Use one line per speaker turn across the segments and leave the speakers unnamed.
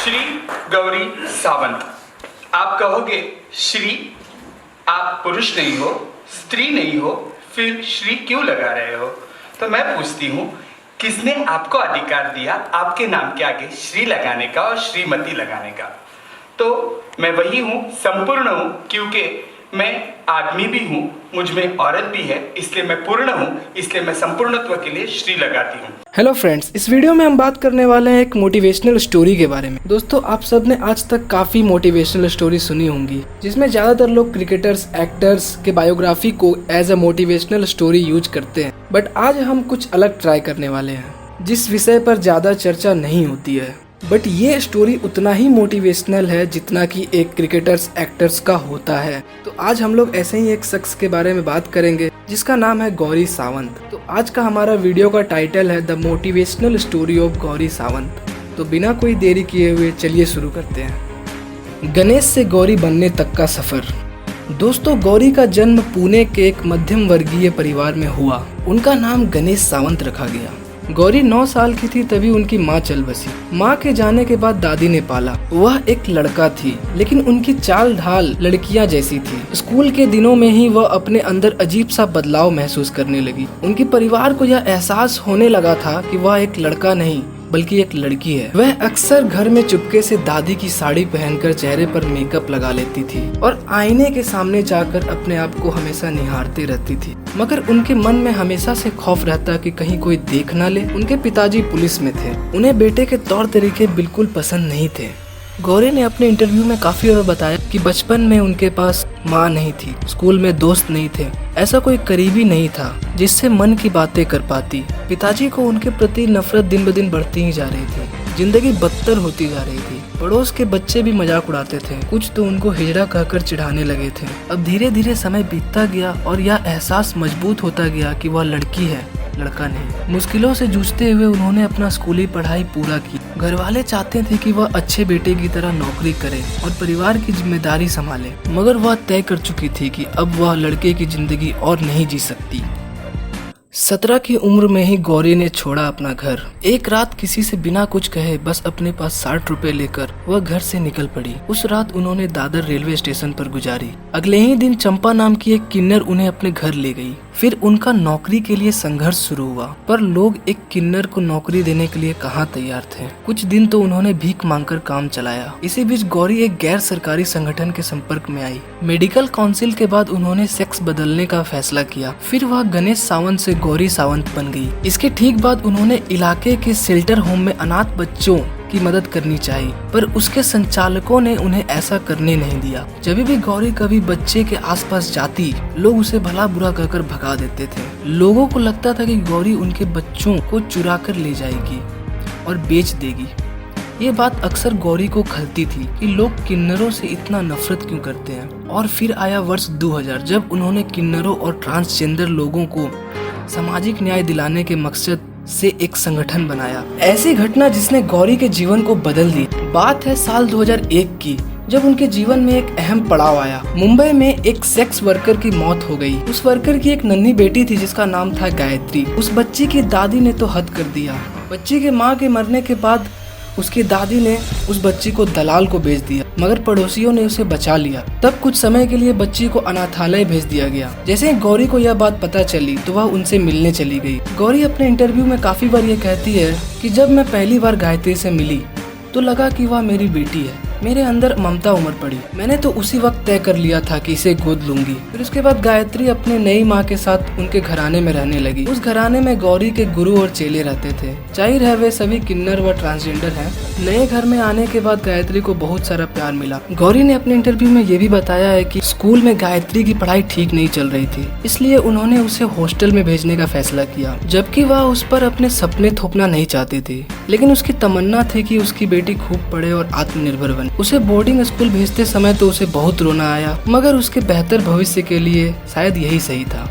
श्री गौरी सावंत। आप कहोगे श्री, आप पुरुष नहीं हो, स्त्री नहीं हो, फिर श्री क्यों लगा रहे हो? तो मैं पूछती हूँ, किसने आपको अधिकार दिया आपके नाम के आगे श्री लगाने का और श्रीमती लगाने का? तो मैं वही हूँ, संपूर्ण हूँ, क्योंकि मैं आदमी भी हूँ, मुझ में औरत भी है, इसलिए मैं पूर्ण हूँ, इसलिए मैं संपूर्णत्व के लिए श्री लगाती हूँ।
हेलो फ्रेंड्स, इस वीडियो में हम बात करने वाले हैं एक मोटिवेशनल स्टोरी के बारे में। दोस्तों, आप सब ने आज तक काफी मोटिवेशनल स्टोरी सुनी होंगी, जिसमें ज्यादातर लोग क्रिकेटर्स, एक्टर्स के बायोग्राफी को as a motivational story use करते हैं। बट आज हम कुछ अलग ट्राई करने वाले हैं, जिस विषय पर ज्यादा चर्चा नहीं होती है, बट ये स्टोरी उतना ही मोटिवेशनल है जितना कि एक क्रिकेटर्स, एक्टर्स का होता है। तो आज हम लोग ऐसे ही एक शख्स के बारे में बात करेंगे जिसका नाम है गौरी सावंत। तो आज का हमारा वीडियो का टाइटल है the motivational story of Gauri Sawant. तो बिना कोई देरी किए हुए चलिए शुरू करते हैं। गणेश से गौरी बनने तक का सफर। दोस्तों, गौरी का जन्म पुणे के एक मध्यम वर्गीय परिवार में हुआ। उनका नाम गणेश सावंत रखा गया। गौरी 9 साल की थी तभी उनकी माँ चल बसी। माँ के जाने के बाद दादी ने पाला। वह एक लड़का थी, लेकिन उनकी चाल ढाल लड़कियां जैसी थी। स्कूल के दिनों में ही वह अपने अंदर अजीब सा बदलाव महसूस करने लगी। उनके परिवार को यह एहसास होने लगा था कि वह एक लड़का नहीं बल्कि एक लड़की है। वह अक्सर घर में चुपके से दादी की साड़ी पहनकर चेहरे पर मेकअप लगा लेती थी और आईने के सामने जाकर अपने आप को हमेशा निहारती रहती थी। मगर उनके मन में हमेशा से खौफ रहता कि कहीं कोई देख ना ले। उनके पिताजी पुलिस में थे। उन्हें बेटे के तौर तरीके बिल्कुल पसंद नहीं थे। गौरी ने अपने इंटरव्यू में काफी बार बताया कि बचपन में उनके पास माँ नहीं थी, स्कूल में दोस्त नहीं थे, ऐसा कोई करीबी नहीं था जिससे मन की बातें कर पाती। पिताजी को उनके प्रति नफरत दिन ब दिन बढ़ती ही जा रही थी। जिंदगी बदतर होती जा रही थी। पड़ोस के बच्चे भी मजाक उड़ाते थे, कुछ तो उनको हिजड़ा कहकर चिढ़ाने लगे थे। अब धीरे धीरे समय बीतता गया और यह एहसास मजबूत होता गया कि वह लड़की है, लड़का नहीं। मुश्किलों से जूझते हुए उन्होंने अपना स्कूली पढ़ाई पूरा की। घर वाले चाहते थे कि वह अच्छे बेटे की तरह नौकरी करे और परिवार की जिम्मेदारी संभाले, मगर वह तय कर चुकी थी कि अब वह लड़के की जिंदगी और नहीं जी सकती। 17 की उम्र में ही गौरी ने छोड़ा अपना घर। एक रात किसी से बिना कुछ कहे बस अपने पास 60 रुपए लेकर वह घर से निकल पड़ी। उस रात उन्होंने दादर रेलवे स्टेशन पर गुजारी। अगले ही दिन चंपा नाम की एक किन्नर उन्हें अपने घर ले गई। फिर उनका नौकरी के लिए संघर्ष शुरू हुआ, पर लोग एक किन्नर को नौकरी देने के लिए कहाँ तैयार थे। कुछ दिन तो उन्होंने भीख मांगकर काम चलाया। इसी बीच गौरी एक गैर सरकारी संगठन के संपर्क में आई। मेडिकल काउंसिल के बाद उन्होंने सेक्स बदलने का फैसला किया। फिर वह गणेश सावंत से गौरी सावंत बन गई। इसके ठीक बाद उन्होंने इलाके के शेल्टर होम में अनाथ बच्चों की मदद करनी चाहिए, पर उसके संचालकों ने उन्हें ऐसा करने नहीं दिया। जब भी गौरी कभी बच्चे के आसपास जाती, लोग उसे भला बुरा कहकर भगा देते थे। लोगों को लगता था कि गौरी उनके बच्चों को चुरा कर ले जाएगी और बेच देगी। ये बात अक्सर गौरी को खलती थी कि लोग किन्नरों से इतना नफरत क्यों करते हैं। और फिर आया वर्ष 2000, जब उन्होंने किन्नरों और ट्रांसजेंडर लोगों को सामाजिक न्याय दिलाने के मकसद से एक संगठन बनाया। ऐसी घटना जिसने गौरी के जीवन को बदल दी। बात है साल 2001 की, जब उनके जीवन में एक अहम पड़ाव आया। मुंबई में एक सेक्स वर्कर की मौत हो गई। उस वर्कर की एक नन्ही बेटी थी जिसका नाम था गायत्री। उस बच्ची की दादी ने तो हद कर दिया। बच्ची के माँ के मरने के बाद उसकी दादी ने उस बच्ची को दलाल को बेच दिया, मगर पड़ोसियों ने उसे बचा लिया। तब कुछ समय के लिए बच्ची को अनाथालय भेज दिया गया। जैसे ही गौरी को यह बात पता चली तो वह उनसे मिलने चली गई। गौरी अपने इंटरव्यू में काफी बार ये कहती है कि जब मैं पहली बार गायत्री से मिली तो लगा कि वह मेरी बेटी है। मेरे अंदर ममता उमड़ पड़ी। मैंने तो उसी वक्त तय कर लिया था कि इसे गोद लूंगी। फिर उसके बाद गायत्री अपने नई माँ के साथ उनके घराने में रहने लगी। उस घराने में गौरी के गुरु और चेले रहते थे। जाहिर है वे सभी किन्नर व ट्रांसजेंडर हैं। नए घर में आने के बाद गायत्री को बहुत सारा प्यार मिला। गौरी ने अपने इंटरव्यू में ये भी बताया है कि स्कूल में गायत्री की पढ़ाई ठीक नहीं चल रही थी, इसलिए उन्होंने उसे हॉस्टल में भेजने का फैसला किया, जबकि वह उस पर अपने सपने थोपना नहीं चाहती थी। लेकिन उसकी तमन्ना थी कि उसकी बेटी खूब पढ़े और आत्मनिर्भर बने। उसे बोर्डिंग स्कूल भेजते समय तो उसे बहुत रोना आया, मगर उसके बेहतर भविष्य के लिए शायद यही सही था।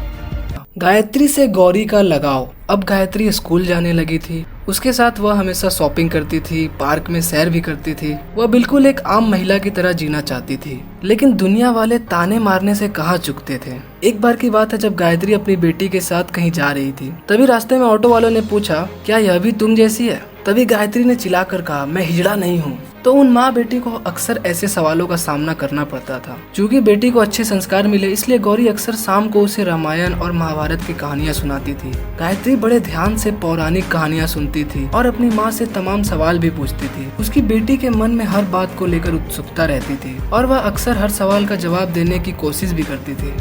गायत्री से गौरी का लगाव। अब गायत्री स्कूल जाने लगी थी। उसके साथ वह हमेशा शॉपिंग करती थी, पार्क में सैर भी करती थी। वह बिल्कुल एक आम महिला की तरह जीना चाहती थी, लेकिन दुनिया वाले ताने मारने से कहाँ चुकते थे। एक बार की बात है, जब गायत्री अपनी बेटी के साथ कहीं जा रही थी, तभी रास्ते में ऑटो वालों ने पूछा, क्या यह भी तुम जैसी है? तभी गायत्री ने चिल्लाकर कहा, मैं हिजड़ा नहीं हूँ। तो उन माँ बेटी को अक्सर ऐसे सवालों का सामना करना पड़ता था। चूँकि बेटी को अच्छे संस्कार मिले, इसलिए गौरी अक्सर शाम को उसे रामायण और महाभारत की कहानियाँ सुनाती थी। गायत्री बड़े ध्यान से पौराणिक कहानियाँ सुनती थी और अपनी माँ से तमाम सवाल भी पूछती थी। उसकी बेटी के मन में हर बात को लेकर उत्सुकता रहती थी और वह अक्सर हर सवाल का जवाब देने की कोशिश भी करती थी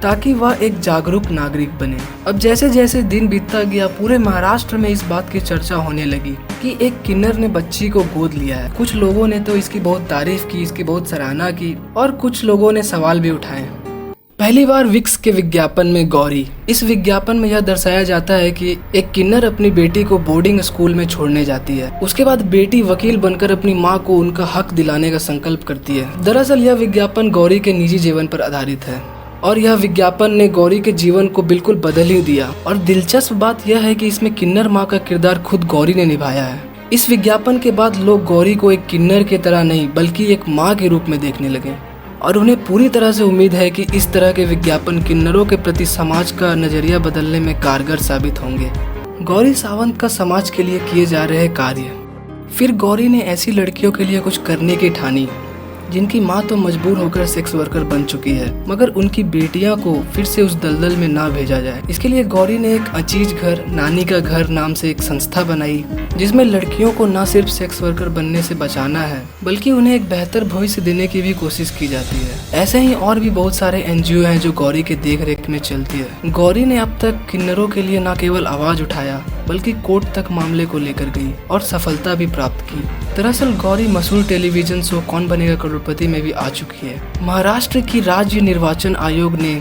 ताकि वह एक जागरूक नागरिक बने। अब जैसे जैसे दिन बीतता गया, पूरे महाराष्ट्र में इस बात की चर्चा होने लगी कि एक किन्नर ने बच्ची को गोद लिया है। कुछ लोगों ने तो इसकी बहुत तारीफ की, इसकी बहुत सराहना की और कुछ लोगों ने सवाल भी उठाए। पहली बार विक्स के विज्ञापन में गौरी। इस विज्ञापन में यह दर्शाया जाता है कि एक किन्नर अपनी बेटी को बोर्डिंग स्कूल में छोड़ने जाती है। उसके बाद बेटी वकील बनकर अपनी माँ को उनका हक दिलाने का संकल्प करती है। दरअसल यह विज्ञापन गौरी के निजी जीवन पर आधारित है और यह विज्ञापन ने गौरी के जीवन को बिल्कुल बदल ही दिया। और दिलचस्प बात यह है कि इसमें किन्नर माँ का किरदार खुद गौरी ने निभाया है। इस विज्ञापन के बाद लोग गौरी को एक किन्नर की तरह नहीं बल्कि एक माँ के रूप में देखने लगे और उन्हें पूरी तरह से उम्मीद है कि इस तरह के विज्ञापन किन्नरों के प्रति समाज का नजरिया बदलने में कारगर साबित होंगे। गौरी सावंत का समाज के लिए किए जा रहे कार्य। फिर गौरी ने ऐसी लड़कियों के लिए कुछ करने की ठानी जिनकी माँ तो मजबूर होकर सेक्स वर्कर बन चुकी है, मगर उनकी बेटियां को फिर से उस दलदल में ना भेजा जाए। इसके लिए गौरी ने एक अजीज घर, नानी का घर नाम से एक संस्था बनाई जिसमें लड़कियों को न सिर्फ सेक्स वर्कर बनने से बचाना है बल्कि उन्हें एक बेहतर भविष्य देने की भी कोशिश की जाती है। ऐसे ही और भी बहुत सारे एनजीओ हैं जो गौरी के देख रेख में चलती है। गौरी ने अब तक किन्नरों के लिए न केवल आवाज उठाया बल्कि कोर्ट तक मामले को लेकर गई और सफलता भी प्राप्त की। दरअसल गौरी मशहूर टेलीविजन शो कौन बनेगा करोड़पति में भी आ चुकी है। महाराष्ट्र की राज्य निर्वाचन आयोग ने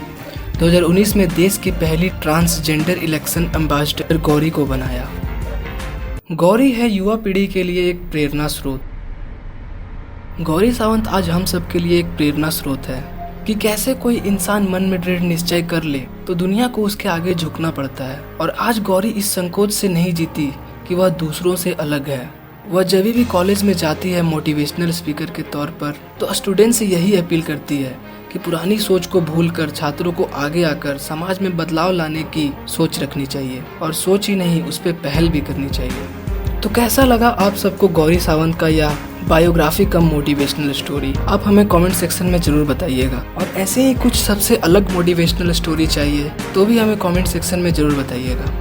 2019 में देश की पहली ट्रांसजेंडर इलेक्शन एम्बेसडर गौरी को बनाया। गौरी है युवा पीढ़ी के लिए एक प्रेरणा स्रोत। गौरी सावंत आज हम सब के लिए एक प्रेरणा स्रोत है कि कैसे कोई इंसान मन में दृढ़ निश्चय कर ले तो दुनिया को उसके आगे झुकना पड़ता है। और आज गौरी इस संकोच से नहीं जीती कि वह दूसरों से अलग है। वह जब भी कॉलेज में जाती है मोटिवेशनल स्पीकर के तौर पर तो स्टूडेंट से यही अपील करती है कि पुरानी सोच को भूलकर छात्रों को आगे आकर समाज में बदलाव लाने की सोच रखनी चाहिए और सोच ही नहीं उस पर पहल भी करनी चाहिए। तो कैसा लगा आप सबको गौरी सावंत का यह बायोग्राफी कम मोटिवेशनल स्टोरी? आप हमें कमेंट सेक्शन में जरूर बताइएगा। और ऐसे ही कुछ सबसे अलग मोटिवेशनल स्टोरी चाहिए तो भी हमें कमेंट सेक्शन में जरूर बताइएगा।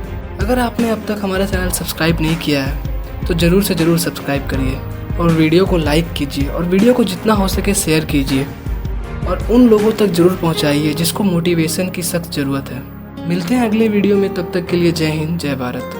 अगर आपने अब तक हमारा चैनल सब्सक्राइब नहीं किया है तो जरूर से जरूर सब्सक्राइब करिए और वीडियो को लाइक कीजिए और वीडियो को जितना हो सके शेयर कीजिए और उन लोगों तक जरूर पहुंचाइए जिसको मोटिवेशन की सख्त ज़रूरत है। मिलते हैं अगले वीडियो में, तब तक के लिए जय हिंद, जय भारत।